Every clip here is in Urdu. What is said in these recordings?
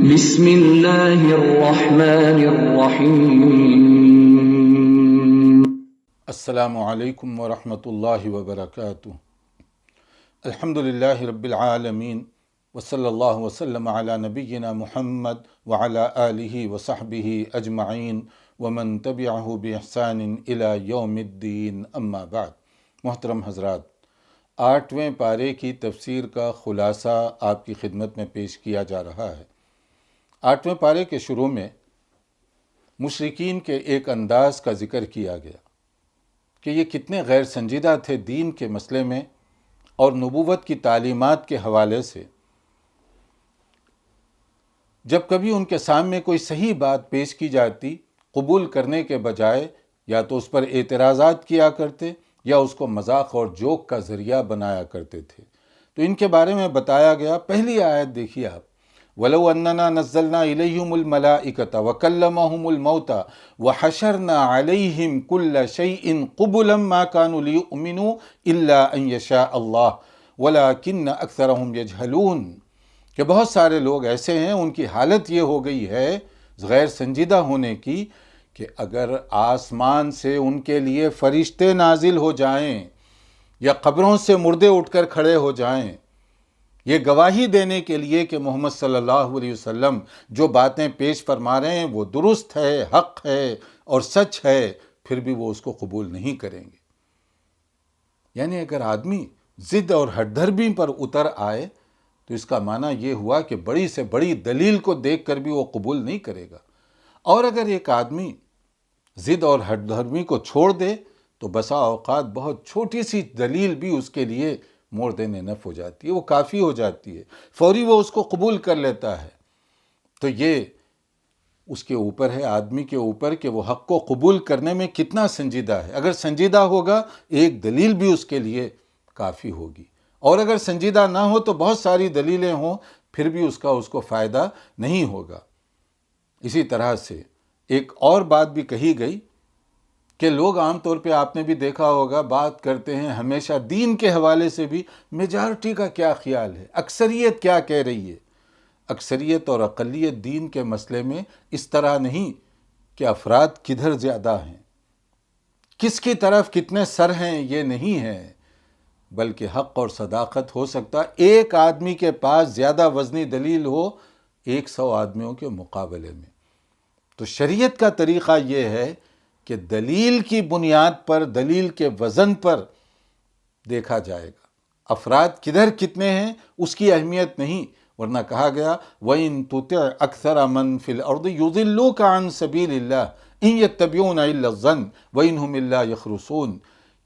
بسم اللہ الرحمن الرحیم۔ السلام علیکم ورحمۃ اللہ وبرکاتہ۔ الحمد للہ رب العالمین وصلی اللہ وسلم علی نبینا محمد وعلی آلہ وصحبہ اجمعین ومن تبعہ بإحسان الی یوم الدین، اما بعد۔ محترم حضرات، 8ویں پارے کی تفسیر کا خلاصہ آپ کی خدمت میں پیش کیا جا رہا ہے۔ 8ویں پارے کے شروع میں مشرکین کے ایک انداز کا ذکر کیا گیا کہ یہ کتنے غیر سنجیدہ تھے دین کے مسئلے میں اور نبوت کی تعلیمات کے حوالے سے۔ جب کبھی ان کے سامنے کوئی صحیح بات پیش کی جاتی، قبول کرنے کے بجائے یا تو اس پر اعتراضات کیا کرتے یا اس کو مذاق اور جوک کا ذریعہ بنایا کرتے تھے۔ تو ان کے بارے میں بتایا گیا، پہلی آیت دیکھیے آپ، وَلَوْ أَنَّنَا نَزَّلْنَا إِلَيْهِمُ الْمَلَائِكَةَ وَكَلَّمَهُمُ الْمَوْتَى وَحَشَرْنَا عَلَيْهِمْ كُلَّ شَيْءٍ قُبُلًا مَا كَانُوا لِيُؤْمِنُوا إِلَّا أَن يَشَاءَ اللَّهُ وَلَكِنَّ أَكْثَرَهُمْ يَجْهَلُونَ کہ بہت سارے لوگ ایسے ہیں، ان کی حالت یہ ہو گئی ہے غیر سنجیدہ ہونے کی کہ اگر آسمان سے ان کے لیے فرشتے نازل ہو جائیں یا قبروں سے مردے اٹھ کر کھڑے ہو جائیں یہ گواہی دینے کے لیے کہ محمد صلی اللہ علیہ وسلم جو باتیں پیش فرما رہے ہیں وہ درست ہے، حق ہے اور سچ ہے، پھر بھی وہ اس کو قبول نہیں کریں گے۔ یعنی اگر آدمی ضد اور ہٹ دھرمی پر اتر آئے تو اس کا معنی یہ ہوا کہ بڑی سے بڑی دلیل کو دیکھ کر بھی وہ قبول نہیں کرے گا، اور اگر ایک آدمی ضد اور ہٹ دھرمی کو چھوڑ دے تو بسا اوقات بہت چھوٹی سی دلیل بھی اس کے لیے مور دین نف ہو جاتی ہے، وہ کافی ہو جاتی ہے، فوری وہ اس کو قبول کر لیتا ہے۔ تو یہ اس کے اوپر ہے، آدمی کے اوپر، کہ وہ حق کو قبول کرنے میں کتنا سنجیدہ ہے۔ اگر سنجیدہ ہوگا ایک دلیل بھی اس کے لیے کافی ہوگی، اور اگر سنجیدہ نہ ہو تو بہت ساری دلیلیں ہوں پھر بھی اس کو فائدہ نہیں ہوگا۔ اسی طرح سے ایک اور بات بھی کہی گئی کہ لوگ عام طور پہ آپ نے بھی دیکھا ہوگا بات کرتے ہیں ہمیشہ دین کے حوالے سے بھی، میجارٹی کا کیا خیال ہے، اکثریت کیا کہہ رہی ہے۔ اکثریت اور اقلیت دین کے مسئلے میں اس طرح نہیں کہ افراد کدھر زیادہ ہیں، کس کی طرف کتنے سر ہیں، یہ نہیں ہے، بلکہ حق اور صداقت ہو سکتا ایک آدمی کے پاس زیادہ وزنی دلیل ہو 100 آدمیوں کے مقابلے میں۔ تو شریعت کا طریقہ یہ ہے کہ دلیل کی بنیاد پر، دلیل کے وزن پر دیکھا جائے گا، افراد کدھر کتنے ہیں اس کی اہمیت نہیں، ورنہ کہا گیا وَإِن تُطِعْ أَكْثَرَ مَن فِي الْأَرْضِ يُضِلُّوكَ عَن سَبِيلِ اللَّهِ إِن يَتَّبِعُونَ إِلَّا الظَّنَّ وَإِنْ هُمْ إِلَّا يَخْرُصُونَ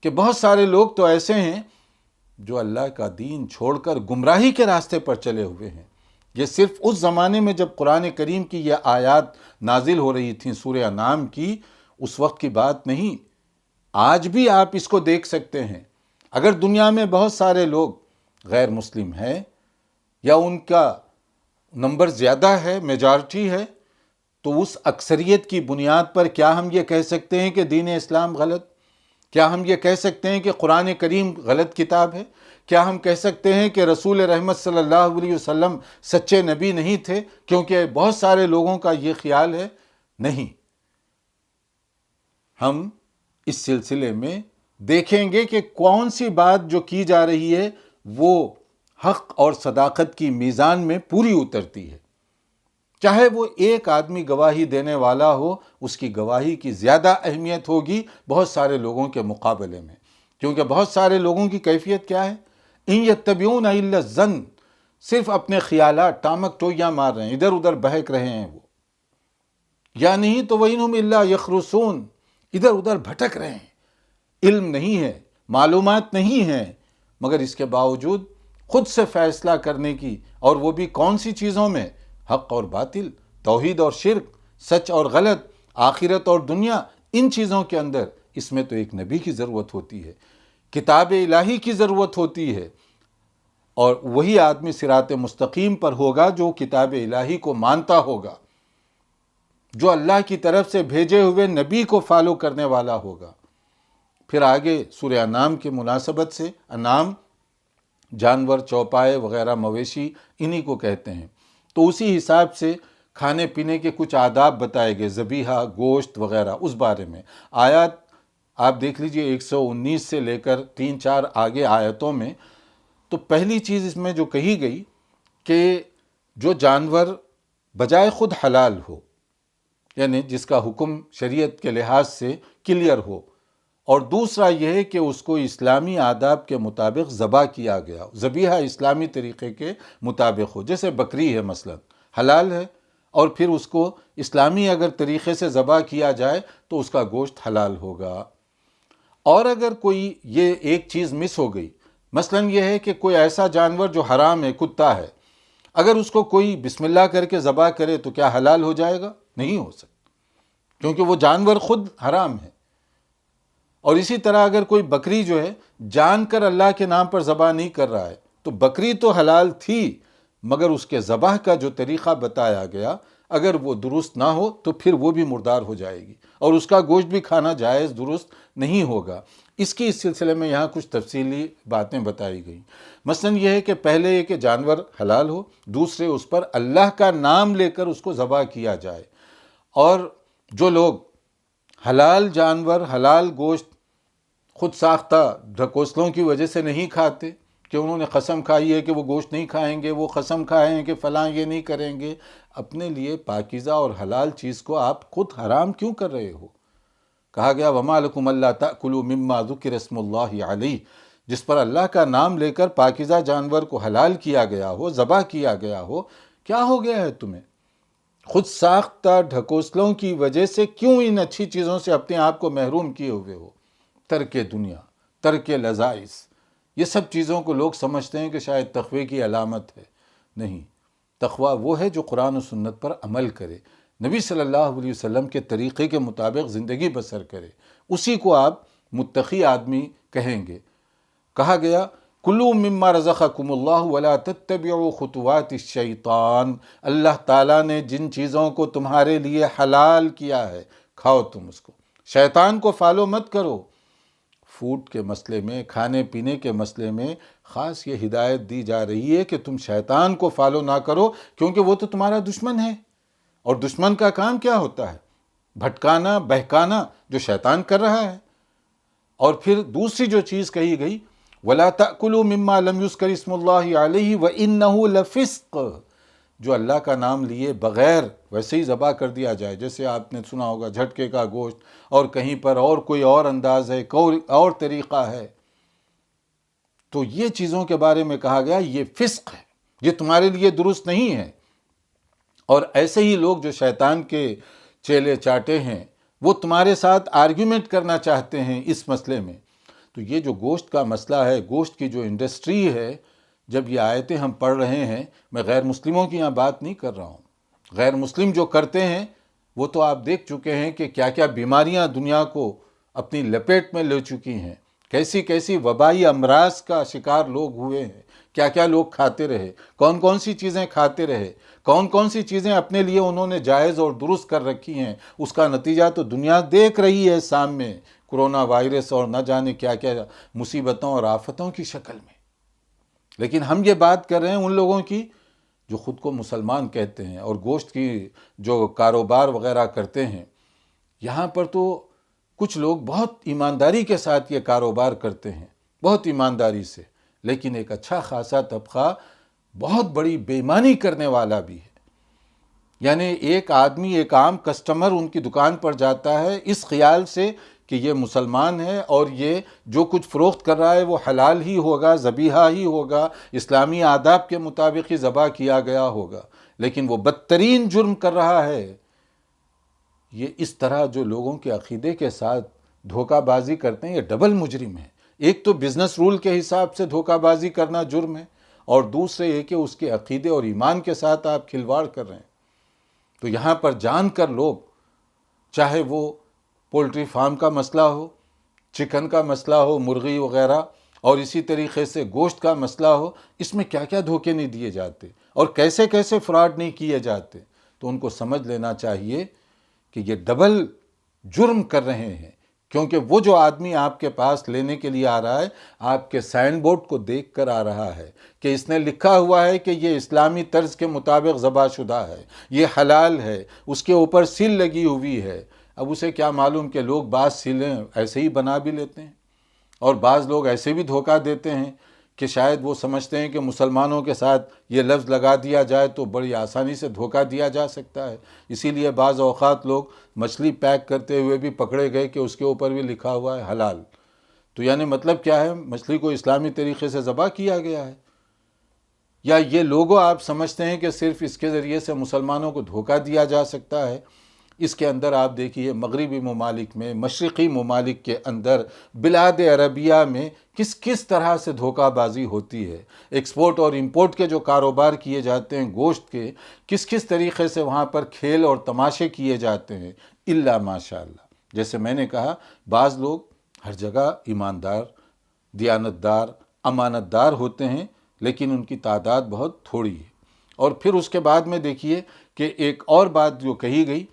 کہ بہت سارے لوگ تو ایسے ہیں جو اللہ کا دین چھوڑ کر گمراہی کے راستے پر چلے ہوئے ہیں۔ یہ صرف اس زمانے میں جب قرآن کریم کی یہ آیات نازل ہو رہی تھیں سورہ انعام کی، اس وقت کی بات نہیں، آج بھی آپ اس کو دیکھ سکتے ہیں۔ اگر دنیا میں بہت سارے لوگ غیر مسلم ہیں یا ان کا نمبر زیادہ ہے، میجارٹی ہے، تو اس اکثریت کی بنیاد پر کیا ہم یہ کہہ سکتے ہیں کہ دین اسلام غلط؟ کیا ہم یہ کہہ سکتے ہیں کہ قرآن کریم غلط کتاب ہے؟ کیا ہم کہہ سکتے ہیں کہ رسول رحمت صلی اللہ علیہ وسلم سچے نبی نہیں تھے کیونکہ بہت سارے لوگوں کا یہ خیال ہے؟ نہیں۔ ہم اس سلسلے میں دیکھیں گے کہ کون سی بات جو کی جا رہی ہے وہ حق اور صداقت کی میزان میں پوری اترتی ہے۔ چاہے وہ ایک آدمی گواہی دینے والا ہو، اس کی گواہی کی زیادہ اہمیت ہوگی بہت سارے لوگوں کے مقابلے میں، کیونکہ بہت سارے لوگوں کی کیفیت کیا ہے؟ ان یتبعون الا الظن، صرف اپنے خیالات ٹامک ٹوئیاں مار رہے ہیں، ادھر ادھر بہک رہے ہیں وہ، یا نہیں تو وَإِنْهُمْ إِلَّا يَخْرُصُونَ، ادھر ادھر بھٹک رہے ہیں، علم نہیں ہے، معلومات نہیں ہے، مگر اس کے باوجود خود سے فیصلہ کرنے کی، اور وہ بھی کون سی چیزوں میں؟ حق اور باطل، توحید اور شرک، سچ اور غلط، آخرت اور دنیا، ان چیزوں کے اندر اس میں تو ایک نبی کی ضرورت ہوتی ہے، کتاب الہی کی ضرورت ہوتی ہے، اور وہی آدمی صراط مستقیم پر ہوگا جو کتاب الہی کو مانتا ہوگا، جو اللہ کی طرف سے بھیجے ہوئے نبی کو فالو کرنے والا ہوگا۔ پھر آگے سورہ انعام کی مناسبت سے، انعام جانور، چوپائے وغیرہ، مویشی، انہی کو کہتے ہیں، تو اسی حساب سے کھانے پینے کے کچھ آداب بتائے گئے، ذبیحہ، گوشت وغیرہ، اس بارے میں آیات آپ دیکھ لیجئے 119 سے لے کر 3-4 آگے آیتوں میں. تو پہلی چیز اس میں جو کہی گئی کہ جو جانور بجائے خود حلال ہو، یعنی جس کا حکم شریعت کے لحاظ سے کلیئر ہو، اور دوسرا یہ ہے کہ اس کو اسلامی آداب کے مطابق ذبح کیا گیا، ذبیحہ اسلامی طریقے کے مطابق ہو. جیسے بکری ہے مثلا، حلال ہے، اور پھر اس کو اسلامی اگر طریقے سے ذبح کیا جائے تو اس کا گوشت حلال ہوگا. اور اگر کوئی یہ ایک چیز مس ہو گئی، مثلا یہ ہے کہ کوئی ایسا جانور جو حرام ہے، کتا ہے، اگر اس کو کوئی بسم اللہ کر کے ذبح کرے تو کیا حلال ہو جائے گا؟ نہیں ہو سکتا، کیونکہ وہ جانور خود حرام ہے. اور اسی طرح اگر کوئی بکری جو ہے جان کر اللہ کے نام پر ذبح نہیں کر رہا ہے تو بکری تو حلال تھی، مگر اس کے ذبح کا جو طریقہ بتایا گیا اگر وہ درست نہ ہو تو پھر وہ بھی مردار ہو جائے گی، اور اس کا گوشت بھی کھانا جائز درست نہیں ہوگا. اس سلسلے میں یہاں کچھ تفصیلی باتیں بتائی گئی. مثلا یہ ہے کہ پہلے یہ کہ جانور حلال ہو، دوسرے اس پر اللہ کا نام لے کر اس کو ذبح کیا جائے. اور جو لوگ حلال جانور، حلال گوشت خود ساختہ ڈھکوسلوں کی وجہ سے نہیں کھاتے، کہ انہوں نے قسم کھائی ہے کہ وہ گوشت نہیں کھائیں گے، وہ قسم کھائے ہیں کہ فلاں یہ نہیں کریں گے، اپنے لیے پاکیزہ اور حلال چیز کو آپ خود حرام کیوں کر رہے ہو؟ کہا گیا وَمَا لَكُمْ أَلَّا تَأْكُلُوا مِمَّا ذُكِرَ اسْمُ اللَّهِ عَلَيْهِ، جس پر اللہ کا نام لے کر پاکیزہ جانور کو حلال کیا گیا ہو، ذبح کیا گیا ہو، کیا ہو گیا ہے تمہیں؟ خود ساختہ ڈھکوسلوں کی وجہ سے کیوں ان اچھی چیزوں سے اپنے آپ کو محروم کیے ہوئے ہو؟ ترک دنیا، ترک لذائذ، یہ سب چیزوں کو لوگ سمجھتے ہیں کہ شاید تقوی کی علامت ہے. نہیں، تقوی وہ ہے جو قرآن و سنت پر عمل کرے، نبی صلی اللہ علیہ وسلم کے طریقے کے مطابق زندگی بسر کرے، اسی کو آپ متقی آدمی کہیں گے. کہا گیا کلوا مما رزقکم اللہ ولا تتبعوا خطوات الشیطان، اللہ تعالیٰ نے جن چیزوں کو تمہارے لیے حلال کیا ہے کھاؤ تم اس کو، شیطان کو فالو مت کرو. فوڈ کے مسئلے میں، کھانے پینے کے مسئلے میں خاص یہ ہدایت دی جا رہی ہے کہ تم شیطان کو فالو نہ کرو، کیونکہ وہ تو تمہارا دشمن ہے، اور دشمن کا کام کیا ہوتا ہے؟ بھٹکانا، بہکانا، جو شیطان کر رہا ہے. اور پھر دوسری جو چیز کہی گئی وَلَا تَأْكُلُوا مِمَّا لَمْ يُذْكَرِ اسْمُ اللَّهِ عَلَيْهِ وَإِنَّهُ لَفِسْقٌ، جو اللہ کا نام لیے بغیر ویسے ہی ذبح کر دیا جائے، جیسے آپ نے سنا ہوگا جھٹکے کا گوشت، اور کہیں پر اور کوئی اور انداز ہے، کوئی اور طریقہ ہے، تو یہ چیزوں کے بارے میں کہا گیا یہ فسق ہے، یہ تمہارے لیے درست نہیں ہے. اور ایسے ہی لوگ جو شیطان کے چیلے چاٹے ہیں، وہ تمہارے ساتھ آرگیومنٹ کرنا چاہتے ہیں اس مسئلے میں. تو یہ جو گوشت کا مسئلہ ہے، گوشت کی جو انڈسٹری ہے، جب یہ آیتیں ہم پڑھ رہے ہیں، میں غیر مسلموں کی یہاں بات نہیں کر رہا ہوں، غیر مسلم جو کرتے ہیں وہ تو آپ دیکھ چکے ہیں کہ کیا کیا بیماریاں دنیا کو اپنی لپیٹ میں لے چکی ہیں، کیسی کیسی وبائی امراض کا شکار لوگ ہوئے ہیں، کیا کیا لوگ کھاتے رہے، کون کون سی چیزیں کھاتے رہے، کون کون سی چیزیں اپنے لیے انہوں نے جائز اور درست کر رکھی ہیں، اس کا نتیجہ تو دنیا دیکھ رہی ہے سامنے، کرونا وائرس اور نہ جانے کیا کیا مصیبتوں اور آفتوں کی شکل میں. لیکن ہم یہ بات کر رہے ہیں ان لوگوں کی جو خود کو مسلمان کہتے ہیں اور گوشت کی جو کاروبار وغیرہ کرتے ہیں. یہاں پر تو کچھ لوگ بہت ایمانداری کے ساتھ یہ کاروبار کرتے ہیں، بہت ایمانداری سے، لیکن ایک اچھا خاصا طبقہ بہت بڑی بے ایمانی کرنے والا بھی ہے. یعنی ایک آدمی، ایک عام کسٹمر ان کی دکان پر جاتا ہے اس خیال سے کہ یہ مسلمان ہے اور یہ جو کچھ فروخت کر رہا ہے وہ حلال ہی ہوگا، ذبیحہ ہی ہوگا، اسلامی آداب کے مطابق ہی ذبح کیا گیا ہوگا، لیکن وہ بدترین جرم کر رہا ہے. یہ اس طرح جو لوگوں کے عقیدے کے ساتھ دھوکہ بازی کرتے ہیں، یہ ڈبل مجرم ہے. ایک تو بزنس رول کے حساب سے دھوکہ بازی کرنا جرم ہے، اور دوسرے یہ کہ اس کے عقیدے اور ایمان کے ساتھ آپ کھلواڑ کر رہے ہیں. تو یہاں پر جان کر لوگ، چاہے وہ پولٹری فارم کا مسئلہ ہو، چکن کا مسئلہ ہو، مرغی وغیرہ، اور اسی طریقے سے گوشت کا مسئلہ ہو، اس میں کیا کیا دھوکے نہیں دیے جاتے اور کیسے کیسے فراڈ نہیں کیے جاتے. تو ان کو سمجھ لینا چاہیے کہ یہ ڈبل جرم کر رہے ہیں. کیونکہ وہ جو آدمی آپ کے پاس لینے کے لیے آ رہا ہے آپ کے سائن بورڈ کو دیکھ کر آ رہا ہے کہ اس نے لکھا ہوا ہے کہ یہ اسلامی طرز کے مطابق ذبح شدہ ہے، یہ حلال ہے، اس کے اوپر سیل لگی ہوئی ہے۔ اب اسے کیا معلوم کہ لوگ بعض سیلیں ایسے ہی بنا بھی لیتے ہیں، اور بعض لوگ ایسے بھی دھوکہ دیتے ہیں کہ شاید وہ سمجھتے ہیں کہ مسلمانوں کے ساتھ یہ لفظ لگا دیا جائے تو بڑی آسانی سے دھوکہ دیا جا سکتا ہے، اسی لیے بعض اوقات لوگ مچھلی پیک کرتے ہوئے بھی پکڑے گئے کہ اس کے اوپر بھی لکھا ہوا ہے حلال۔ تو یعنی مطلب کیا ہے؟ مچھلی کو اسلامی طریقے سے ذبح کیا گیا ہے، یا یہ لوگوں آپ سمجھتے ہیں کہ صرف اس کے ذریعے سے مسلمانوں کو دھوکہ دیا جا سکتا ہے؟ اس کے اندر آپ دیکھیے مغربی ممالک میں، مشرقی ممالک کے اندر، بلاد عربیہ میں کس طرح سے دھوکہ بازی ہوتی ہے، ایکسپورٹ اور امپورٹ کے جو کاروبار کیے جاتے ہیں گوشت کے، کس طریقے سے وہاں پر کھیل اور تماشے کیے جاتے ہیں، الا ماشاءاللہ۔ جیسے میں نے کہا بعض لوگ ہر جگہ ایماندار، دیانتدار، امانت دار ہوتے ہیں، لیکن ان کی تعداد بہت تھوڑی ہے۔ اور پھر اس کے بعد میں دیکھیے کہ ایک اور بات جو کہی گئی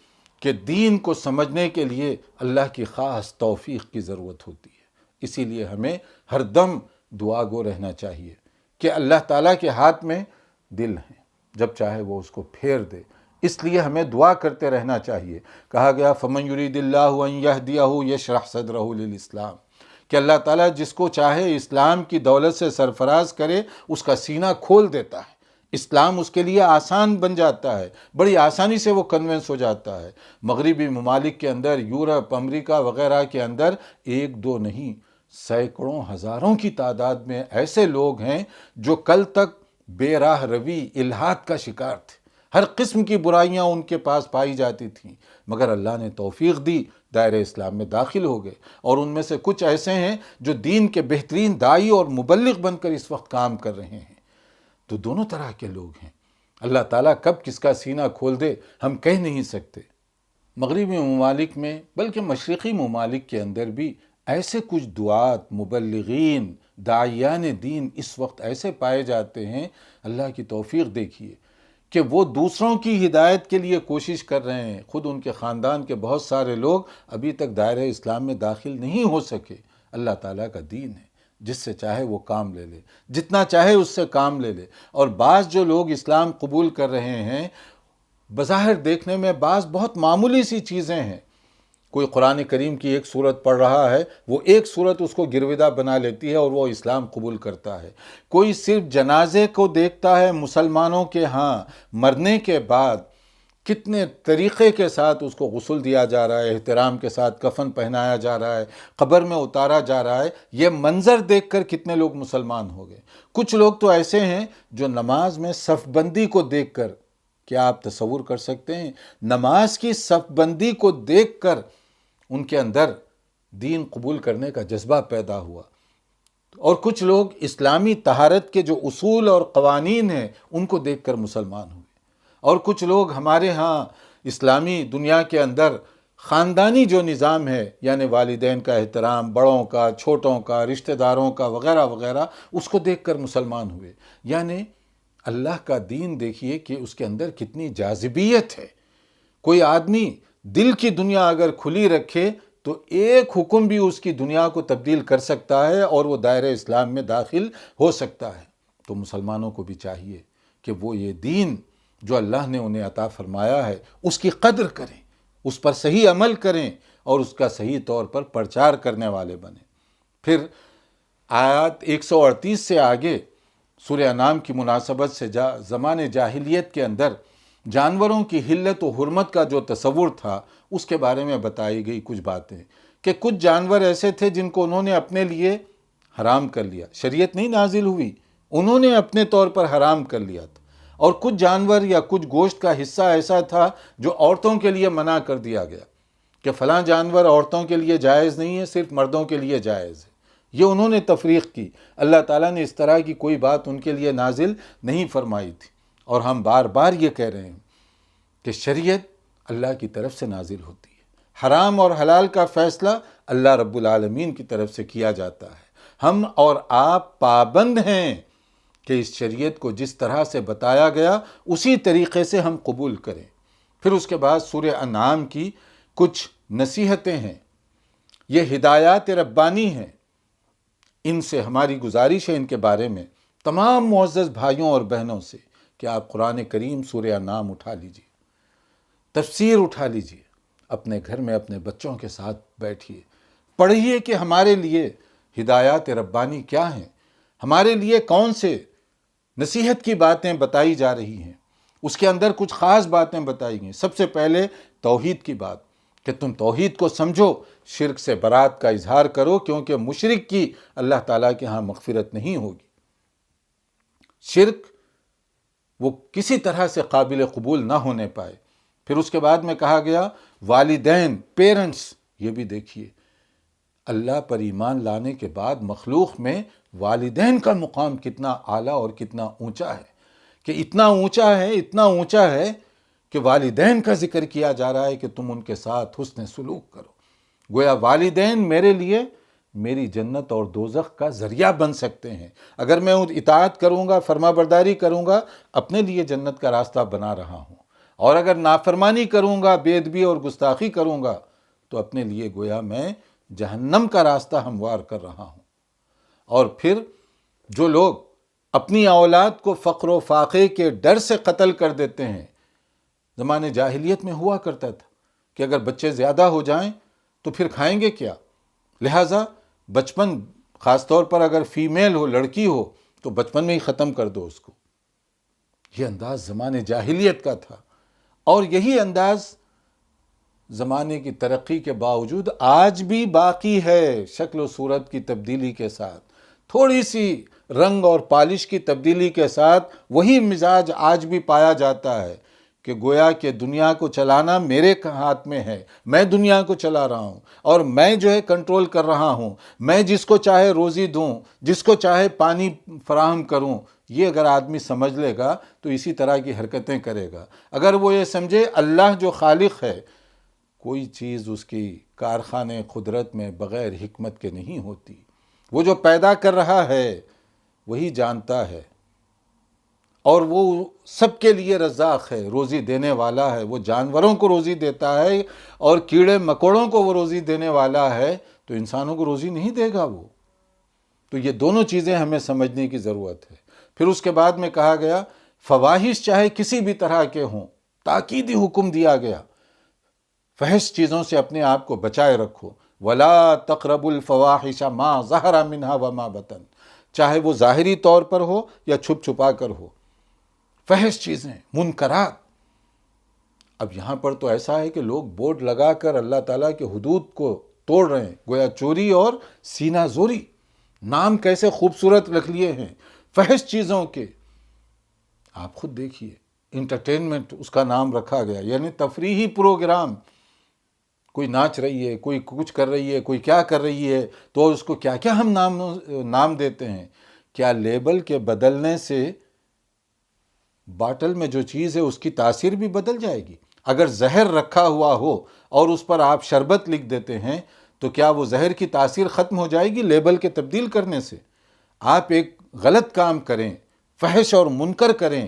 کہ دین کو سمجھنے کے لیے اللہ کی خاص توفیق کی ضرورت ہوتی ہے، اسی لیے ہمیں ہر دم دعا گو رہنا چاہیے کہ اللہ تعالیٰ کے ہاتھ میں دل ہیں، جب چاہے وہ اس کو پھیر دے، اس لیے ہمیں دعا کرتے رہنا چاہیے۔ کہا گیا فَمَن يُرِيدِ اللَّهُ أَن يَهْدِيَهُ يَشْرَحْ صَدْرَهُ لِلْإِسْلَامِ، کہ اللہ تعالیٰ جس کو چاہے اسلام کی دولت سے سرفراز کرے اس کا سینہ کھول دیتا ہے، اسلام اس کے لیے آسان بن جاتا ہے، بڑی آسانی سے وہ کنونس ہو جاتا ہے۔ مغربی ممالک کے اندر، یورپ، امریکہ وغیرہ کے اندر ایک دو نہیں، سینکڑوں ہزاروں کی تعداد میں ایسے لوگ ہیں جو کل تک بے راہ روی، الحاد کا شکار تھے، ہر قسم کی برائیاں ان کے پاس پائی جاتی تھیں، مگر اللہ نے توفیق دی، دائرہ اسلام میں داخل ہو گئے، اور ان میں سے کچھ ایسے ہیں جو دین کے بہترین داعی اور مبلغ بن کر اس وقت کام کر رہے ہیں۔ تو دونوں طرح کے لوگ ہیں، اللہ تعالیٰ کب کس کا سینہ کھول دے ہم کہہ نہیں سکتے۔ مغربی ممالک میں بلکہ مشرقی ممالک کے اندر بھی ایسے کچھ دعات، مبلغین، داعیان دین اس وقت ایسے پائے جاتے ہیں، اللہ کی توفیق دیکھیے کہ وہ دوسروں کی ہدایت کے لیے کوشش کر رہے ہیں، خود ان کے خاندان کے بہت سارے لوگ ابھی تک دائرہ اسلام میں داخل نہیں ہو سکے۔ اللہ تعالیٰ کا دین ہے، جس سے چاہے وہ کام لے لے، جتنا چاہے اس سے کام لے لے۔ اور بعض جو لوگ اسلام قبول کر رہے ہیں، بظاہر دیکھنے میں بعض بہت معمولی سی چیزیں ہیں، کوئی قرآن کریم کی ایک سورت پڑھ رہا ہے، وہ ایک سورت اس کو گرویدہ بنا لیتی ہے اور وہ اسلام قبول کرتا ہے۔ کوئی صرف جنازے کو دیکھتا ہے مسلمانوں کے ہاں مرنے کے بعد کتنے طریقے کے ساتھ اس کو غسل دیا جا رہا ہے، احترام کے ساتھ کفن پہنایا جا رہا ہے، قبر میں اتارا جا رہا ہے، یہ منظر دیکھ کر کتنے لوگ مسلمان ہو گئے۔ کچھ لوگ تو ایسے ہیں جو نماز میں صف بندی کو دیکھ کر، کیا آپ تصور کر سکتے ہیں، نماز کی صف بندی کو دیکھ کر ان کے اندر دین قبول کرنے کا جذبہ پیدا ہوا۔ اور کچھ لوگ اسلامی طہارت کے جو اصول اور قوانین ہیں ان کو دیکھ کر مسلمان ہوئے۔ اور کچھ لوگ ہمارے ہاں اسلامی دنیا کے اندر خاندانی جو نظام ہے، یعنی والدین کا احترام، بڑوں کا، چھوٹوں کا، رشتہ داروں کا وغیرہ وغیرہ، اس کو دیکھ کر مسلمان ہوئے۔ یعنی اللہ کا دین دیکھیے کہ اس کے اندر کتنی جاذبیت ہے۔ کوئی آدمی دل کی دنیا اگر کھلی رکھے تو ایک حکم بھی اس کی دنیا کو تبدیل کر سکتا ہے اور وہ دائرہ اسلام میں داخل ہو سکتا ہے۔ تو مسلمانوں کو بھی چاہیے کہ وہ یہ دین جو اللہ نے انہیں عطا فرمایا ہے اس کی قدر کریں، اس پر صحیح عمل کریں اور اس کا صحیح طور پر پرچار کرنے والے بنیں۔ پھر آیات 138 سے آگے سورہ انعام کی مناسبت سے زمان جاہلیت کے اندر جانوروں کی حلت و حرمت کا جو تصور تھا اس کے بارے میں بتائی گئی کچھ باتیں، کہ کچھ جانور ایسے تھے جن کو انہوں نے اپنے لیے حرام کر لیا، شریعت نہیں نازل ہوئی، انہوں نے اپنے طور پر حرام کر لیا تھا۔ اور کچھ جانور یا کچھ گوشت کا حصہ ایسا تھا جو عورتوں کے لیے منع کر دیا گیا کہ فلاں جانور عورتوں کے لیے جائز نہیں ہے، صرف مردوں کے لیے جائز ہے۔ یہ انہوں نے تفریق کی، اللہ تعالیٰ نے اس طرح کی کوئی بات ان کے لیے نازل نہیں فرمائی تھی۔ اور ہم بار بار یہ کہہ رہے ہیں کہ شریعت اللہ کی طرف سے نازل ہوتی ہے، حرام اور حلال کا فیصلہ اللہ رب العالمین کی طرف سے کیا جاتا ہے۔ ہم اور آپ پابند ہیں کہ اس شریعت کو جس طرح سے بتایا گیا اسی طریقے سے ہم قبول کریں۔ پھر اس کے بعد سورہ انعام کی کچھ نصیحتیں ہیں۔ یہ ہدایات ربانی ہیں، ان سے ہماری گزارش ہے ان کے بارے میں تمام معزز بھائیوں اور بہنوں سے کہ آپ قرآن کریم سورہ انعام اٹھا لیجئے، تفسیر اٹھا لیجئے، اپنے گھر میں اپنے بچوں کے ساتھ بیٹھیے، پڑھیے کہ ہمارے لیے ہدایات ربانی کیا ہیں، ہمارے لیے کون سے نصیحت کی باتیں بتائی جا رہی ہیں۔ اس کے اندر کچھ خاص باتیں بتائی گئی۔ سب سے پہلے توحید کی بات کہ تم توحید کو سمجھو، شرک سے برات کا اظہار کرو، کیونکہ مشرک کی اللہ تعالیٰ کے ہاں مغفرت نہیں ہوگی۔ شرک وہ کسی طرح سے قابل قبول نہ ہونے پائے۔ پھر اس کے بعد میں کہا گیا والدین، پیرنٹس، یہ بھی دیکھیے اللہ پر ایمان لانے کے بعد مخلوق میں والدین کا مقام کتنا اعلیٰ اور کتنا اونچا ہے، کہ اتنا اونچا ہے کہ والدین کا ذکر کیا جا رہا ہے کہ تم ان کے ساتھ حسن سلوک کرو۔ گویا والدین میرے لیے میری جنت اور دوزخ کا ذریعہ بن سکتے ہیں۔ اگر میں اطاعت کروں گا، فرما برداری کروں گا، اپنے لیے جنت کا راستہ بنا رہا ہوں، اور اگر نافرمانی کروں گا، بے ادبی اور گستاخی کروں گا، تو اپنے لیے گویا میں جہنم کا راستہ ہموار کر رہا ہوں۔ اور پھر جو لوگ اپنی اولاد کو فقر و فاقے کے ڈر سے قتل کر دیتے ہیں، زمانے جاہلیت میں ہوا کرتا تھا کہ اگر بچے زیادہ ہو جائیں تو پھر کھائیں گے کیا، لہٰذا بچپن، خاص طور پر اگر فیمیل ہو، لڑکی ہو، تو بچپن میں ہی ختم کر دو اس کو۔ یہ انداز زمانے جاہلیت کا تھا، اور یہی انداز زمانے کی ترقی کے باوجود آج بھی باقی ہے، شکل و صورت کی تبدیلی کے ساتھ، تھوڑی سی رنگ اور پالش کی تبدیلی کے ساتھ وہی مزاج آج بھی پایا جاتا ہے کہ گویا کہ دنیا کو چلانا میرے ہاتھ میں ہے، میں دنیا کو چلا رہا ہوں، اور میں جو ہے کنٹرول کر رہا ہوں، میں جس کو چاہے روزی دوں، جس کو چاہے پانی فراہم کروں۔ یہ اگر آدمی سمجھ لے گا تو اسی طرح کی حرکتیں کرے گا۔ اگر وہ یہ سمجھے اللہ جو خالق ہے، کوئی چیز اس کی کارخانے قدرت میں بغیر حکمت کے نہیں ہوتی، وہ جو پیدا کر رہا ہے وہی جانتا ہے، اور وہ سب کے لیے رزاق ہے، روزی دینے والا ہے۔ وہ جانوروں کو روزی دیتا ہے اور کیڑے مکوڑوں کو وہ روزی دینے والا ہے، تو انسانوں کو روزی نہیں دے گا وہ؟ تو یہ دونوں چیزیں ہمیں سمجھنے کی ضرورت ہے۔ پھر اس کے بعد میں کہا گیا فواحش چاہے کسی بھی طرح کے ہوں، تاکیدی حکم دیا گیا، فحش چیزوں سے اپنے آپ کو بچائے رکھو۔ وَلَا تَقْرَبُوا الْفَوَاحِشَ مَا ظَهَرَ مِنْهَا وَمَا بَطَنَ، چاہے وہ ظاہری طور پر ہو یا چھپ چھپا کر ہو، فحش چیزیں، منکرات۔ اب یہاں پر تو ایسا ہے کہ لوگ بورڈ لگا کر اللہ تعالیٰ کے حدود کو توڑ رہے ہیں، گویا چوری اور سینہ زوری، نام کیسے خوبصورت رکھ لیے ہیں فحش چیزوں کے۔ آپ خود دیکھیے، انٹرٹینمنٹ اس کا نام رکھا گیا، یعنی تفریحی پروگرام۔ کوئی ناچ رہی ہے، کوئی کچھ کر رہی ہے، کوئی کیا کر رہی ہے، تو اس کو کیا کیا ہم نام دیتے ہیں۔ کیا لیبل کے بدلنے سے باٹل میں جو چیز ہے اس کی تاثیر بھی بدل جائے گی؟ اگر زہر رکھا ہوا ہو اور اس پر آپ شربت لکھ دیتے ہیں تو کیا وہ زہر کی تاثیر ختم ہو جائے گی لیبل کے تبدیل کرنے سے؟ آپ ایک غلط کام کریں، فحش اور منکر کریں،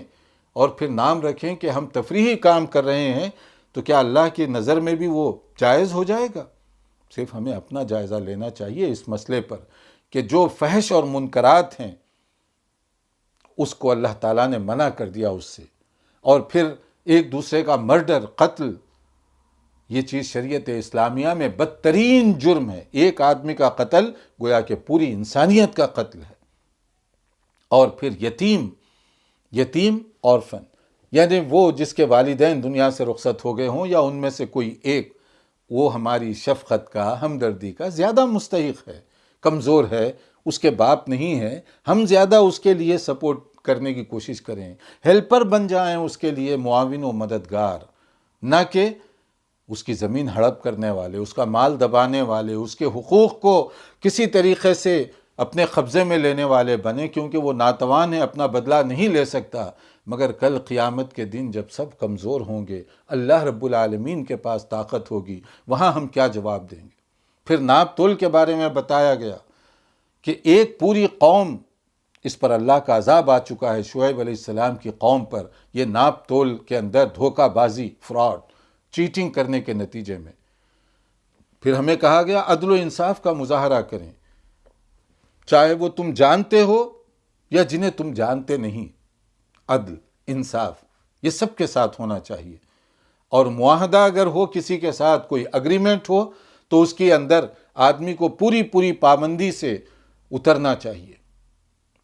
اور پھر نام رکھیں کہ ہم تفریحی کام کر رہے ہیں، تو کیا اللہ کی نظر میں بھی وہ جائز ہو جائے گا؟ صرف ہمیں اپنا جائزہ لینا چاہیے اس مسئلے پر کہ جو فحش اور منکرات ہیں اس کو اللہ تعالیٰ نے منع کر دیا اس سے۔ اور پھر ایک دوسرے کا مرڈر، قتل، یہ چیز شریعت اسلامیہ میں بدترین جرم ہے۔ ایک آدمی کا قتل گویا کہ پوری انسانیت کا قتل ہے۔ اور پھر یتیم اورفن، یعنی وہ جس کے والدین دنیا سے رخصت ہو گئے ہوں یا ان میں سے کوئی ایک، وہ ہماری شفقت کا، ہمدردی کا زیادہ مستحق ہے، کمزور ہے، اس کے باپ نہیں ہے، ہم زیادہ اس کے لیے سپورٹ کرنے کی کوشش کریں، ہیلپر بن جائیں اس کے لیے، معاون و مددگار، نہ کہ اس کی زمین ہڑپ کرنے والے، اس کا مال دبانے والے، اس کے حقوق کو کسی طریقے سے اپنے قبضے میں لینے والے بنے، کیونکہ وہ ناتوان ہے، اپنا بدلہ نہیں لے سکتا۔ مگر کل قیامت کے دن جب سب کمزور ہوں گے، اللہ رب العالمین کے پاس طاقت ہوگی، وہاں ہم کیا جواب دیں گے؟ پھر ناپ تول کے بارے میں بتایا گیا کہ ایک پوری قوم، اس پر اللہ کا عذاب آ چکا ہے شعیب علیہ السلام کی قوم پر، یہ ناپ تول کے اندر دھوکہ بازی، فراڈ، چیٹنگ کرنے کے نتیجے میں۔ پھر ہمیں کہا گیا عدل و انصاف کا مظاہرہ کریں، چاہے وہ تم جانتے ہو یا جنہیں تم جانتے نہیں۔ عدل، انصاف، یہ سب کے ساتھ ہونا چاہیے۔ اور معاہدہ اگر ہو کسی کے ساتھ، کوئی اگریمنٹ ہو، تو اس کے اندر آدمی کو پوری پابندی سے اترنا چاہیے۔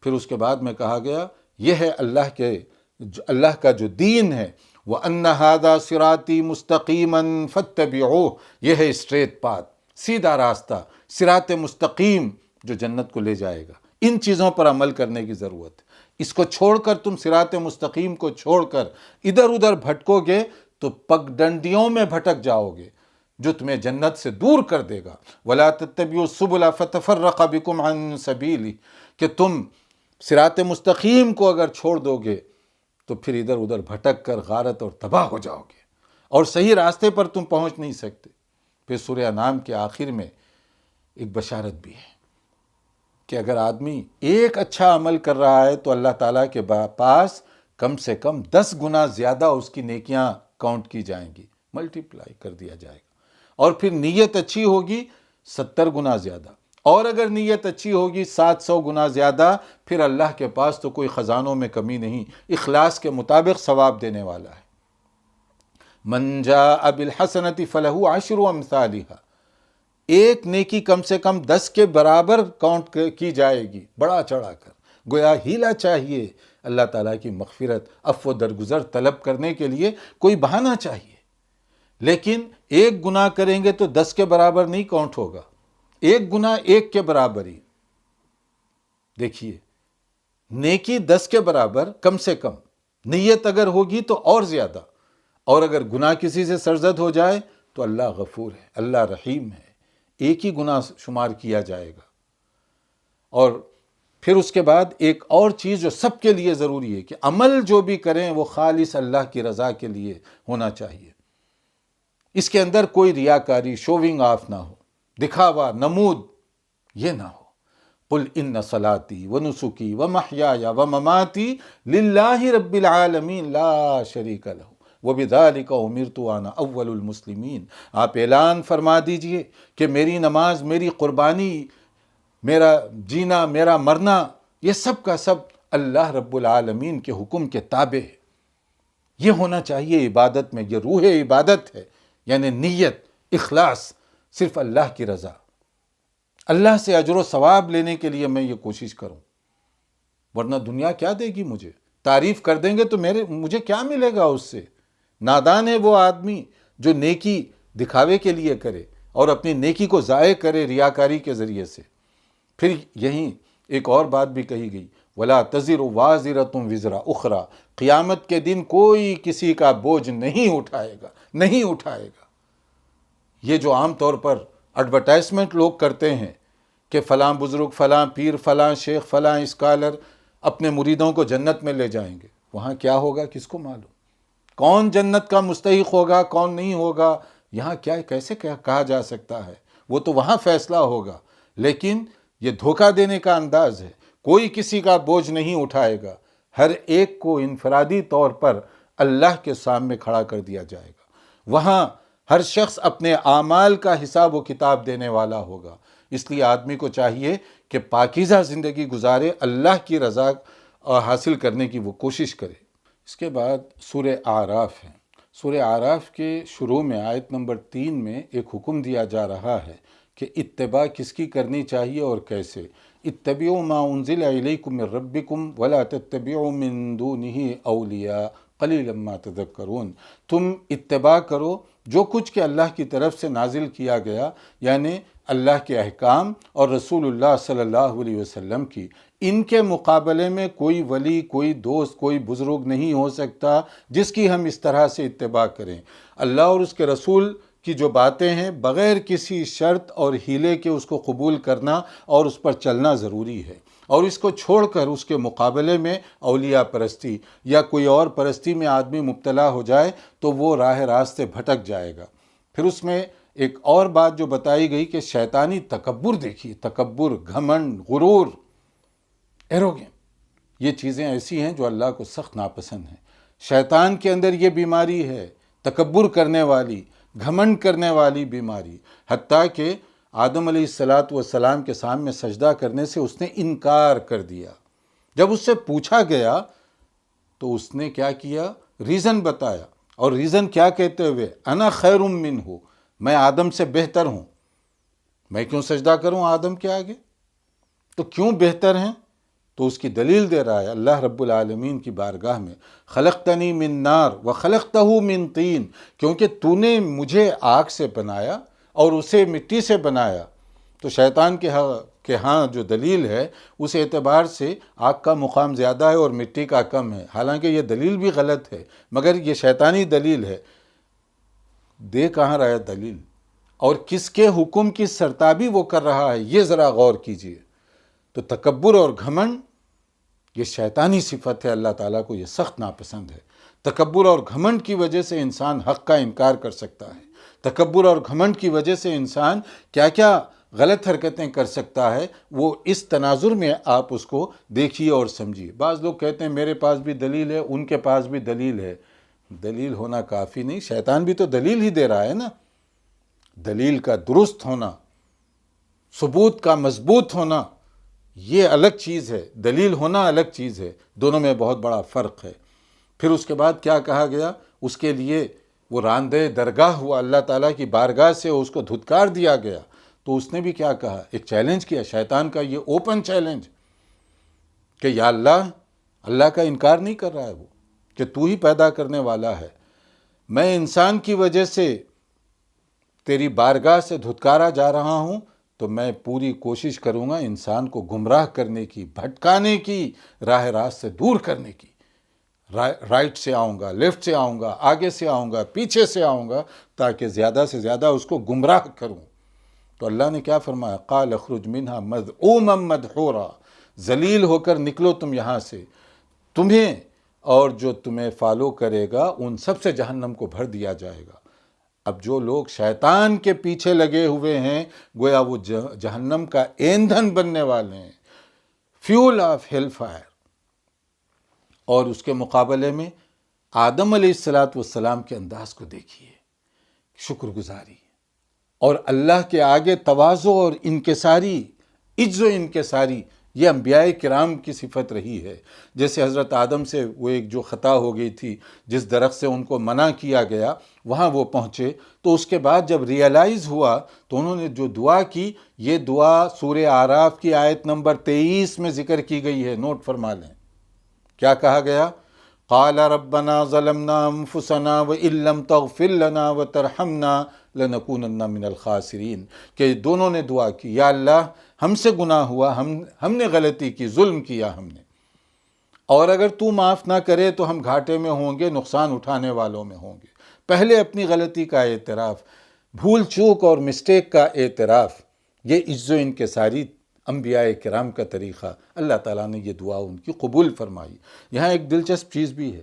پھر اس کے بعد میں کہا گیا یہ ہے اللہ کا جو دین ہے، وَأَنَّ هَذَا صِرَاطِي مُسْتَقِيمًا فَاتَّبِعُوهُ، یہ ہے اسٹریٹ پاتھ، سیدھا راستہ، صراط مستقیم جو جنت کو لے جائے گا۔ ان چیزوں پر عمل کرنے کی ضرورت ہے۔ اس کو چھوڑ کر تم صراط مستقیم کو چھوڑ کر ادھر ادھر بھٹکو گے تو پگڈنڈیوں میں بھٹک جاؤ گے، جو تمہیں جنت سے دور کر دے گا۔ وَلَا تَتَّبِعُوا السُّبُلَ فَتَفَرَّقَ بِكُمْ عَن سَبِيلِهِ، کہ تم صراط مستقیم کو اگر چھوڑ دو گے تو پھر ادھر ادھر بھٹک کر غارت اور تباہ ہو جاؤ گے، اور صحیح راستے پر تم پہنچ نہیں سکتے۔ پھر سورہ انعام کے آخر میں ایک بشارت بھی ہے کہ اگر آدمی ایک اچھا عمل کر رہا ہے تو اللہ تعالیٰ کے پاس کم سے کم 10 گنا زیادہ اس کی نیکیاں کاؤنٹ کی جائیں گی، ملٹیپلائی کر دیا جائے گا۔ اور پھر نیت اچھی ہوگی 70 گنا زیادہ، اور اگر نیت اچھی ہوگی 700 گنا زیادہ۔ پھر اللہ کے پاس تو کوئی خزانوں میں کمی نہیں، اخلاص کے مطابق ثواب دینے والا ہے۔ من جاء بالحسنۃ فلہ عشر امثالها، ایک نیکی کم سے کم 10 کے برابر کاؤنٹ کی جائے گی، بڑا چڑھا کر۔ گویا ہیلا چاہیے اللہ تعالیٰ کی مغفرت، عفو درگزر طلب کرنے کے لیے کوئی بہانہ چاہیے۔ لیکن ایک گناہ کریں گے تو 10 کے برابر نہیں کاؤنٹ ہوگا، ایک گناہ ایک کے برابر ہی۔ دیکھیے، نیکی 10 کے برابر کم سے کم، نیت اگر ہوگی تو اور زیادہ، اور اگر گناہ کسی سے سرزد ہو جائے تو اللہ غفور ہے، اللہ رحیم ہے، ایک ہی گناہ شمار کیا جائے گا۔ اور پھر اس کے بعد ایک اور چیز جو سب کے لیے ضروری ہے کہ عمل جو بھی کریں وہ خالص اللہ کی رضا کے لیے ہونا چاہیے۔ اس کے اندر کوئی ریاکاری، شوونگ آف نہ ہو، دکھاوا، نمود یہ نہ ہو۔ قل ان صلاتی ونسکی ومحیای ومماتی للہ رب العالمین لا شریک لہ وبذالک امرت وانا اول المسلمین۔ آپ اعلان فرما دیجئے کہ میری نماز، میری قربانی، میرا جینا، میرا مرنا، یہ سب کا سب اللہ رب العالمین کے حکم کے تابع ہے۔ یہ ہونا چاہیے عبادت میں، یہ روح عبادت ہے، یعنی نیت، اخلاص، صرف اللہ کی رضا، اللہ سے اجر و ثواب لینے کے لیے میں یہ کوشش کروں۔ ورنہ دنیا کیا دے گی مجھے؟ تعریف کر دیں گے تو مجھے کیا ملے گا اس سے؟ نادان ہے وہ آدمی جو نیکی دکھاوے کے لیے کرے اور اپنی نیکی کو ضائع کرے ریاکاری کے ذریعے سے۔ پھر یہیں ایک اور بات بھی کہی گئی، وَلَا تَزِرُ وَازِرَةٌ وِزْرَ أُخْرَى، قیامت کے دن کوئی کسی کا بوجھ نہیں اٹھائے گا۔ یہ جو عام طور پر ایڈورٹائزمنٹ لوگ کرتے ہیں کہ فلاں بزرگ، فلاں پیر، فلاں شیخ، فلاں اسکالر اپنے مریدوں کو جنت میں لے جائیں گے، وہاں کیا ہوگا کس کو معلوم؟ کون جنت کا مستحق ہوگا، کون نہیں ہوگا، یہاں کیسے کہا جا سکتا ہے؟ وہ تو وہاں فیصلہ ہوگا۔ لیکن یہ دھوکہ دینے کا انداز ہے، کوئی کسی کا بوجھ نہیں اٹھائے گا، ہر ایک کو انفرادی طور پر اللہ کے سامنے کھڑا کر دیا جائے گا۔ وہاں ہر شخص اپنے اعمال کا حساب و کتاب دینے والا ہوگا۔ اس لیے آدمی کو چاہیے کہ پاکیزہ زندگی گزارے، اللہ کی رضا حاصل کرنے کی وہ کوشش کرے۔ اس کے بعد سورہ اعراف ہے۔ سورہ اعراف کے شروع میں آیت نمبر 3 میں ایک حکم دیا جا رہا ہے کہ اتباع کس کی کرنی چاہیے اور کیسے۔ اتبعوا ما انزل الیکم من ربکم ولا تتبعوا من دونہ اولیاء قلیلا ما تذکرون۔ تم اتباع کرو جو کچھ کہ اللہ کی طرف سے نازل کیا گیا، یعنی اللہ کے احکام اور رسول اللہ صلی اللہ علیہ وسلم کی۔ ان کے مقابلے میں کوئی ولی، کوئی دوست، کوئی بزرگ نہیں ہو سکتا جس کی ہم اس طرح سے اتباع کریں۔ اللہ اور اس کے رسول کی جو باتیں ہیں بغیر کسی شرط اور ہیلے کے اس کو قبول کرنا اور اس پر چلنا ضروری ہے، اور اس کو چھوڑ کر اس کے مقابلے میں اولیاء پرستی یا کوئی اور پرستی میں آدمی مبتلا ہو جائے تو وہ راہ راست سے بھٹک جائے گا۔ پھر اس میں ایک اور بات جو بتائی گئی کہ شیطانی تکبر، دیکھیے تکبر، گھمنڈ، غرور، ایروگین، یہ چیزیں ایسی ہیں جو اللہ کو سخت ناپسند ہیں۔ شیطان کے اندر یہ بیماری ہے، تکبر کرنے والی، گھمنڈ کرنے والی بیماری، حتیٰ کہ آدم علیہ السلام کے سامنے سجدہ کرنے سے اس نے انکار کر دیا۔ جب اس سے پوچھا گیا تو اس نے کیا کیا؟ ریزن بتایا، اور ریزن کیا کہتے ہوئے؟ انا خیر منہ، میں آدم سے بہتر ہوں، میں کیوں سجدہ کروں آدم کے آگے؟ تو کیوں بہتر ہیں؟ تو اس کی دلیل دے رہا ہے اللہ رب العالمین کی بارگاہ میں، خلقتنی من نار وخلقتہ من طین، کیونکہ تو نے مجھے آگ سے بنایا اور اسے مٹی سے بنایا۔ تو شیطان کے ہاں جو دلیل ہے اس اعتبار سے آگ کا مقام زیادہ ہے اور مٹی کا کم ہے، حالانکہ یہ دلیل بھی غلط ہے، مگر یہ شیطانی دلیل ہے۔ دے کہاں رہا ہے دلیل، اور کس کے حکم کی سرتابی وہ کر رہا ہے، یہ ذرا غور کیجئے۔ تو تکبر اور گھمنڈ یہ شیطانی صفت ہے، اللہ تعالیٰ کو یہ سخت ناپسند ہے۔ تکبر اور گھمنڈ کی وجہ سے انسان حق کا انکار کر سکتا ہے، تکبر اور گھمنڈ کی وجہ سے انسان کیا کیا غلط حرکتیں کر سکتا ہے، وہ اس تناظر میں آپ اس کو دیکھیے اور سمجھیے۔ بعض لوگ کہتے ہیں میرے پاس بھی دلیل ہے، ان کے پاس بھی دلیل ہے۔ دلیل ہونا کافی نہیں، شیطان بھی تو دلیل ہی دے رہا ہے نا۔ دلیل کا درست ہونا، ثبوت کا مضبوط ہونا، یہ الگ چیز ہے، دلیل ہونا الگ چیز ہے، دونوں میں بہت بڑا فرق ہے۔ پھر اس کے بعد کیا کہا گیا؟ اس کے لیے وہ راندے درگاہ ہوا، اللہ تعالیٰ کی بارگاہ سے اس کو دھتکار دیا گیا۔ تو اس نے بھی کیا کہا؟ ایک چیلنج کیا، شیطان کا یہ اوپن چیلنج کہ یا اللہ کا انکار نہیں کر رہا ہے وہ، کہ تو ہی پیدا کرنے والا ہے، میں انسان کی وجہ سے تیری بارگاہ سے دھتکارا جا رہا ہوں، تو میں پوری کوشش کروں گا انسان کو گمراہ کرنے کی، بھٹکانے کی، راہ راست سے دور کرنے کی۔ رائٹ سے آؤں گا، لیفٹ سے آؤں گا، آگے سے آؤں گا، پیچھے سے آؤں گا، تاکہ زیادہ سے زیادہ اس کو گمراہ کروں۔ تو اللہ نے کیا فرمایا؟ قال اخرج منها مذءوما مدحورا، ذلیل ہو کر نکلو تم یہاں سے، تمہیں اور جو تمہیں فالو کرے گا ان سب سے جہنم کو بھر دیا جائے گا۔ اب جو لوگ شیطان کے پیچھے لگے ہوئے ہیں گویا وہ جہنم کا ایندھن بننے والے ہیں، فیول آف ہیل فائر۔ اور اس کے مقابلے میں آدم علیہ السلام کے انداز کو دیکھیے، شکر گزاری اور اللہ کے آگے تواضع اور انکساری، عجز و انکساری، یہ انبیاء کرام کی صفت رہی ہے۔ جیسے حضرت آدم سے وہ ایک جو خطا ہو گئی تھی، جس درخت سے ان کو منع کیا گیا، وہاں وہ پہنچے، تو اس کے بعد جب ریئلائز ہوا تو انہوں نے جو دعا کی، یہ دعا سورہ اعراف کی آیت نمبر 23 میں ذکر کی گئی ہے، نوٹ فرما لیں۔ کیا کہا گیا؟ قال ربنا ظلمنا انفسنا وان لم تغفر لنا وترحمنا لنکونن من الخاسرین، کہ دونوں نے دعا کی، یا اللہ ہم سے گناہ ہوا، ہم نے غلطی کی، ظلم کیا ہم نے، اور اگر تو معاف نہ کرے تو ہم گھاٹے میں ہوں گے، نقصان اٹھانے والوں میں ہوں گے۔ پہلے اپنی غلطی کا اعتراف، بھول چوک اور مسٹیک کا اعتراف، یہ عجز و انکساری انبیاء کرام کا طریقہ، اللہ تعالیٰ نے یہ دعا ان کی قبول فرمائی۔ یہاں ایک دلچسپ چیز بھی ہے،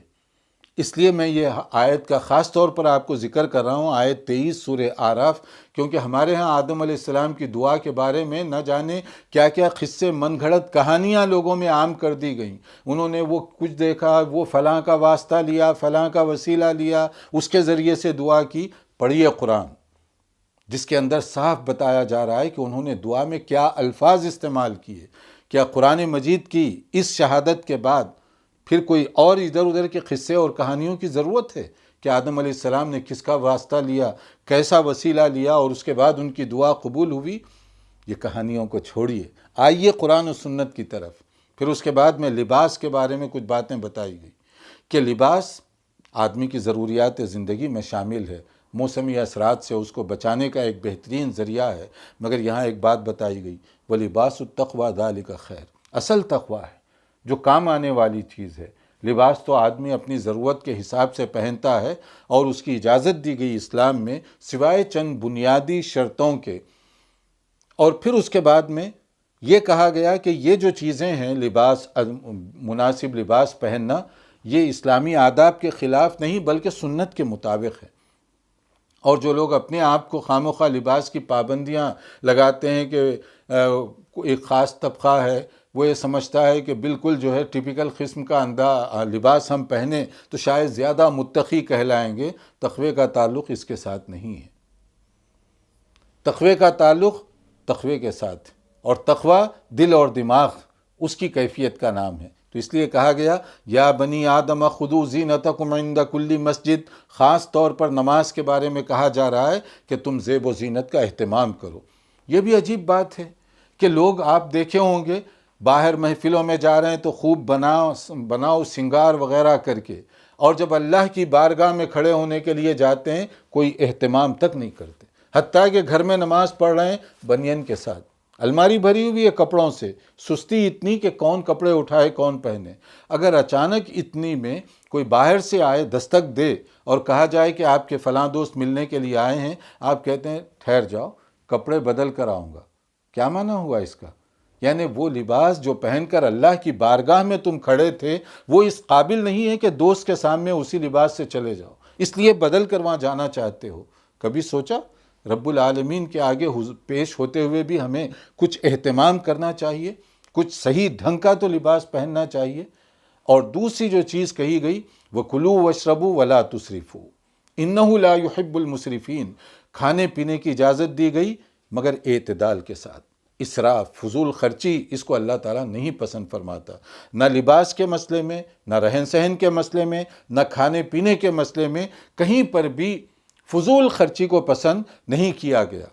اس لیے میں یہ آیت کا خاص طور پر آپ کو ذکر کر رہا ہوں، آیت 23 سورہ اعراف، کیونکہ ہمارے ہاں آدم علیہ السلام کی دعا کے بارے میں نہ جانے کیا کیا قصے، من گھڑت کہانیاں لوگوں میں عام کر دی گئیں۔ انہوں نے وہ کچھ دیکھا، وہ فلاں کا واسطہ لیا، فلاں کا وسیلہ لیا، اس کے ذریعے سے دعا کی۔ پڑھیے قرآن، جس کے اندر صاف بتایا جا رہا ہے کہ انہوں نے دعا میں کیا الفاظ استعمال کیے۔ کیا قرآن مجید کی اس شہادت کے بعد پھر کوئی اور ادھر ادھر کے قصے اور کہانیوں کی ضرورت ہے کہ آدم علیہ السلام نے کس کا واسطہ لیا، کیسا وسیلہ لیا اور اس کے بعد ان کی دعا قبول ہوئی؟ یہ کہانیوں کو چھوڑیے، آئیے قرآن و سنت کی طرف۔ پھر اس کے بعد میں لباس کے بارے میں کچھ باتیں بتائی گئی کہ لباس آدمی کی ضروریات زندگی میں شامل ہے، موسمی اثرات سے اس کو بچانے کا ایک بہترین ذریعہ ہے، مگر یہاں ایک بات بتائی گئی، وَلِبَاسُ التَّقْوَى ذَلِكَ خیر، اصل تقویٰ ہے جو کام آنے والی چیز ہے۔ لباس تو آدمی اپنی ضرورت کے حساب سے پہنتا ہے اور اس کی اجازت دی گئی اسلام میں سوائے چند بنیادی شرطوں کے۔ اور پھر اس کے بعد میں یہ کہا گیا کہ یہ جو چیزیں ہیں، لباس، مناسب لباس پہننا، یہ اسلامی آداب کے خلاف نہیں بلکہ سنت کے مطابق ہے۔ اور جو لوگ اپنے آپ کو خام و خواہ لباس کی پابندیاں لگاتے ہیں کہ ایک خاص طبقہ ہے وہ یہ سمجھتا ہے کہ بالکل جو ہے ٹپیکل قسم کا لباس ہم پہنیں تو شاید زیادہ متقی کہلائیں گے. تقوی کا تعلق اس کے ساتھ نہیں ہے. تقوی کا تعلق تقوی کے ساتھ، اور تقوی دل اور دماغ اس کی کیفیت کا نام ہے. تو اس لیے کہا گیا یا بنی آدم خذوا زینتکم عند کل مسجد. خاص طور پر نماز کے بارے میں کہا جا رہا ہے کہ تم زیب و زینت کا اہتمام کرو. یہ بھی عجیب بات ہے کہ لوگ آپ دیکھے ہوں گے باہر محفلوں میں جا رہے ہیں تو خوب بناؤ سنگار وغیرہ کر کے، اور جب اللہ کی بارگاہ میں کھڑے ہونے کے لیے جاتے ہیں کوئی اہتمام تک نہیں کرتے. حتیٰ کہ گھر میں نماز پڑھ رہے ہیں بنین کے ساتھ، الماری بھری ہوئی ہے کپڑوں سے، سستی اتنی کہ کون کپڑے اٹھائے کون پہنے. اگر اچانک اتنی میں کوئی باہر سے آئے دستک دے اور کہا جائے کہ آپ کے فلاں دوست ملنے کے لیے آئے ہیں، آپ کہتے ہیں ٹھہر جاؤ کپڑے بدل کر آؤں گا. کیا معنی ہوا اس کا؟ یعنی وہ لباس جو پہن کر اللہ کی بارگاہ میں تم کھڑے تھے وہ اس قابل نہیں ہے کہ دوست کے سامنے اسی لباس سے چلے جاؤ، اس لیے بدل کر وہاں جانا چاہتے ہو. کبھی سوچا رب العالمین کے آگے پیش ہوتے ہوئے بھی ہمیں کچھ اہتمام کرنا چاہیے، کچھ صحیح ڈھنگ کا تو لباس پہننا چاہیے. اور دوسری جو چیز کہی گئی وَكُلُوا وَاشْرَبُوا وَلَا تُسْرِفُوا إِنَّهُ لَا يُحِبُّ الْمُسْرِفِينَ. کھانے پینے کی اجازت دی گئی مگر اعتدال کے ساتھ. اسراف، فضول خرچی، اس کو اللہ تعالیٰ نہیں پسند فرماتا. نہ لباس کے مسئلے میں، نہ رہن سہن کے مسئلے میں، نہ کھانے پینے کے مسئلے میں، کہیں پر بھی فضول خرچی کو پسند نہیں کیا گیا.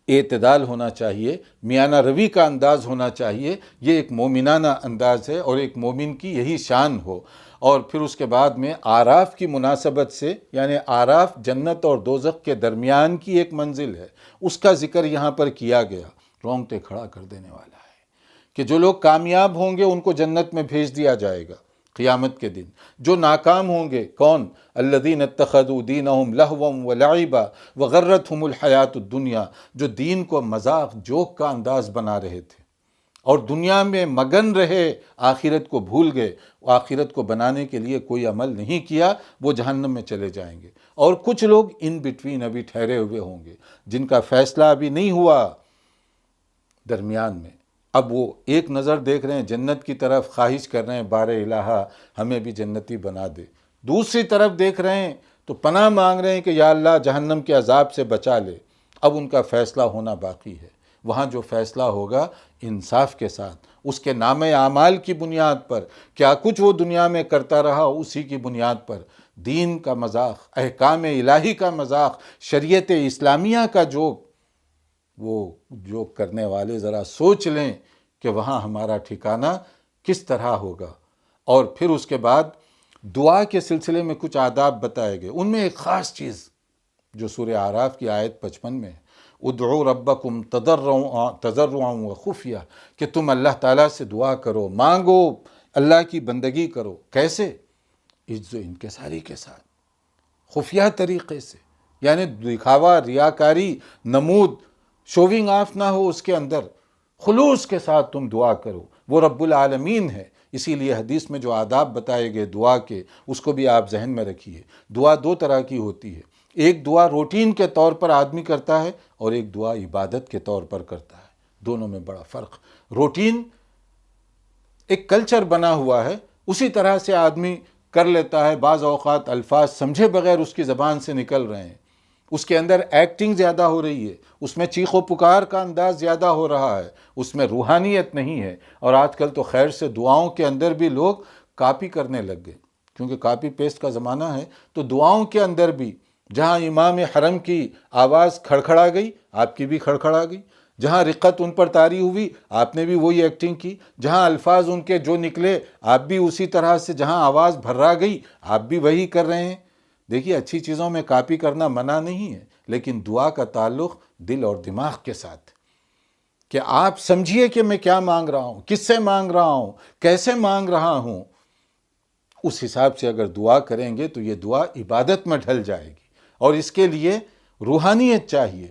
اعتدال ہونا چاہیے، میانہ روی کا انداز ہونا چاہیے. یہ ایک مومنانہ انداز ہے اور ایک مومن کی یہی شان ہو. اور پھر اس کے بعد میں آراف کی مناسبت سے، یعنی آراف جنت اور دوزخ کے درمیان کی ایک منزل ہے، اس کا ذکر یہاں پر کیا گیا. رونگٹے کھڑا کر دینے والا ہے کہ جو لوگ کامیاب ہوں گے ان کو جنت میں بھیج دیا جائے گا قیامت کے دن. جو ناکام ہوں گے کون؟ الذین اتخذوا دینہم لہوا ولعبا وغرتہم الحیات الدنیا. جو دین کو مذاق جوک کا انداز بنا رہے تھے اور دنیا میں مگن رہے، آخرت کو بھول گئے. آخرت کو بنانے کے لیے کوئی عمل نہیں کیا، وہ جہنم میں چلے جائیں گے. اور کچھ لوگ ان بٹوین ابھی ٹھہرے ہوئے ہوں گے جن کا فیصلہ ابھی نہیں ہوا درمیان میں. اب وہ ایک نظر دیکھ رہے ہیں جنت کی طرف، خواہش کر رہے ہیں بار الہا ہمیں بھی جنتی بنا دے. دوسری طرف دیکھ رہے ہیں تو پناہ مانگ رہے ہیں کہ یا اللہ جہنم کے عذاب سے بچا لے. اب ان کا فیصلہ ہونا باقی ہے. وہاں جو فیصلہ ہوگا انصاف کے ساتھ، اس کے نام اعمال کی بنیاد پر، کیا کچھ وہ دنیا میں کرتا رہا اسی کی بنیاد پر. دین کا مذاق، احکام الہی کا مذاق، شریعت اسلامیہ کا جوک، وہ جو کرنے والے ذرا سوچ لیں کہ وہاں ہمارا ٹھکانہ کس طرح ہوگا. اور پھر اس کے بعد دعا کے سلسلے میں کچھ آداب بتائے گئے. ان میں ایک خاص چیز جو سورہ اعراف کی آیت 55 میں ہے، ادعوا ربکم تضرعا وخفیہ، کہ تم اللہ تعالیٰ سے دعا کرو، مانگو، اللہ کی بندگی کرو. کیسے؟ عجز و انکساری کے ساتھ، خفیہ طریقے سے. یعنی دکھاوا، ریاکاری، نمود، شوونگ آف نہ ہو اس کے اندر. خلوص کے ساتھ تم دعا کرو. وہ رب العالمین ہے. اسی لیے حدیث میں جو آداب بتائے گئے دعا کے، اس کو بھی آپ ذہن میں رکھیے. دعا دو طرح کی ہوتی ہے. ایک دعا روٹین کے طور پر آدمی کرتا ہے اور ایک دعا عبادت کے طور پر کرتا ہے. دونوں میں بڑا فرق. روٹین ایک کلچر بنا ہوا ہے، اسی طرح سے آدمی کر لیتا ہے. بعض اوقات الفاظ سمجھے بغیر اس کی زبان سے نکل رہے ہیں، اس کے اندر ایکٹنگ زیادہ ہو رہی ہے، اس میں چیخ و پکار کا انداز زیادہ ہو رہا ہے، اس میں روحانیت نہیں ہے. اور آج کل تو خیر سے دعاؤں کے اندر بھی لوگ کاپی کرنے لگ گئے، کیونکہ کاپی پیسٹ کا زمانہ ہے. تو دعاؤں کے اندر بھی جہاں امام حرم کی آواز کھڑکھڑا گئی، آپ کی بھی کھڑکھڑا گئی. جہاں رقت ان پر طاری ہوئی، آپ نے بھی وہی ایکٹنگ کی. جہاں الفاظ ان کے جو نکلے، آپ بھی اسی طرح سے. جہاں آواز بھرا گئی، آپ بھی وہی کر رہے ہیں. دیکھیے اچھی چیزوں میں کاپی کرنا منع نہیں ہے، لیکن دعا کا تعلق دل اور دماغ کے ساتھ، کہ آپ سمجھیے کہ میں کیا مانگ رہا ہوں، کس سے مانگ رہا ہوں، کیسے مانگ رہا ہوں. اس حساب سے اگر دعا کریں گے تو یہ دعا عبادت میں ڈھل جائے گی. اور اس کے لیے روحانیت چاہیے.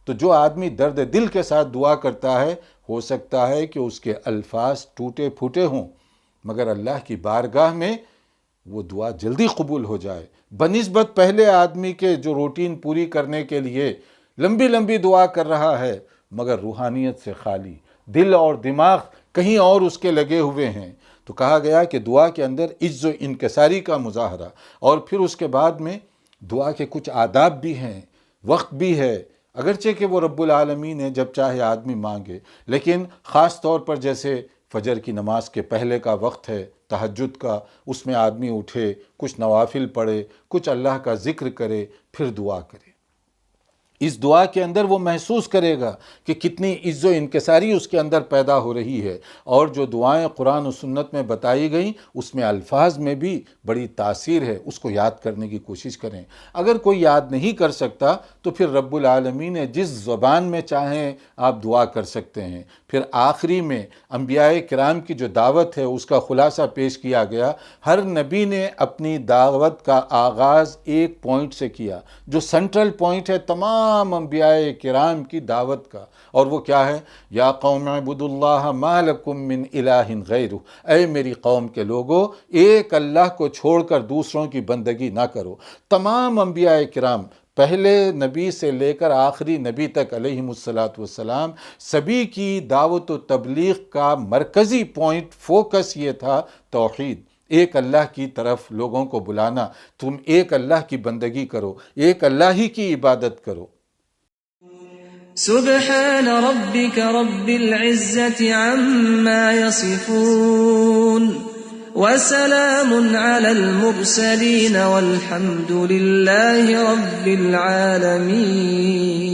تو جو آدمی درد دل کے ساتھ دعا کرتا ہے، ہو سکتا ہے کہ اس کے الفاظ ٹوٹے پھوٹے ہوں، مگر اللہ کی بارگاہ میں وہ دعا جلدی قبول ہو جائے. بنسبت پہلے آدمی کے جو روٹین پوری کرنے کے لیے لمبی لمبی دعا کر رہا ہے مگر روحانیت سے خالی، دل اور دماغ کہیں اور اس کے لگے ہوئے ہیں۔ تو کہا گیا کہ دعا کے اندر عجز و انکساری کا مظاہرہ، اور پھر اس کے بعد میں دعا کے کچھ آداب بھی ہیں، وقت بھی ہے، اگرچہ کہ وہ رب العالمین ہے، جب چاہے آدمی مانگے، لیکن خاص طور پر جیسے فجر کی نماز کے پہلے کا وقت ہے، تہجد کا، اس میں آدمی اٹھے، کچھ نوافل پڑھے، کچھ اللہ کا ذکر کرے، پھر دعا کرے۔ اس دعا کے اندر وہ محسوس کرے گا کہ کتنی عز و انکساری اس کے اندر پیدا ہو رہی ہے، اور جو دعائیں قرآن و سنت میں بتائی گئیں اس میں الفاظ میں بھی بڑی تاثیر ہے، اس کو یاد کرنے کی کوشش کریں۔ اگر کوئی یاد نہیں کر سکتا تو پھر رب العالمین نے جس زبان میں چاہیں آپ دعا کر سکتے ہیں۔ پھر آخری میں انبیاء کرام کی جو دعوت ہے اس کا خلاصہ پیش کیا گیا۔ ہر نبی نے اپنی دعوت کا آغاز ایک پوائنٹ سے کیا، جو سینٹرل پوائنٹ ہے تمام انبیاء کرام کی دعوت کا، اور وہ کیا ہے؟ یا قوم اعبدوا اللہ ما لکم من الہ غیرہ، اے میری قوم کے لوگوں، ایک اللہ کو چھوڑ کر دوسروں کی بندگی نہ کرو۔ تمام انبیاء کرام، پہلے نبی سے لے کر آخری نبی تک علیہم السلام، سبھی کی دعوت و تبلیغ کا مرکزی پوائنٹ، فوکس یہ تھا توحید، ایک اللہ کی طرف لوگوں کو بلانا، تم ایک اللہ کی بندگی کرو، ایک اللہ ہی کی عبادت کرو۔ سبحان ربك رب العزة عما يصفون وسلام على المرسلين والحمد لله رب العالمين۔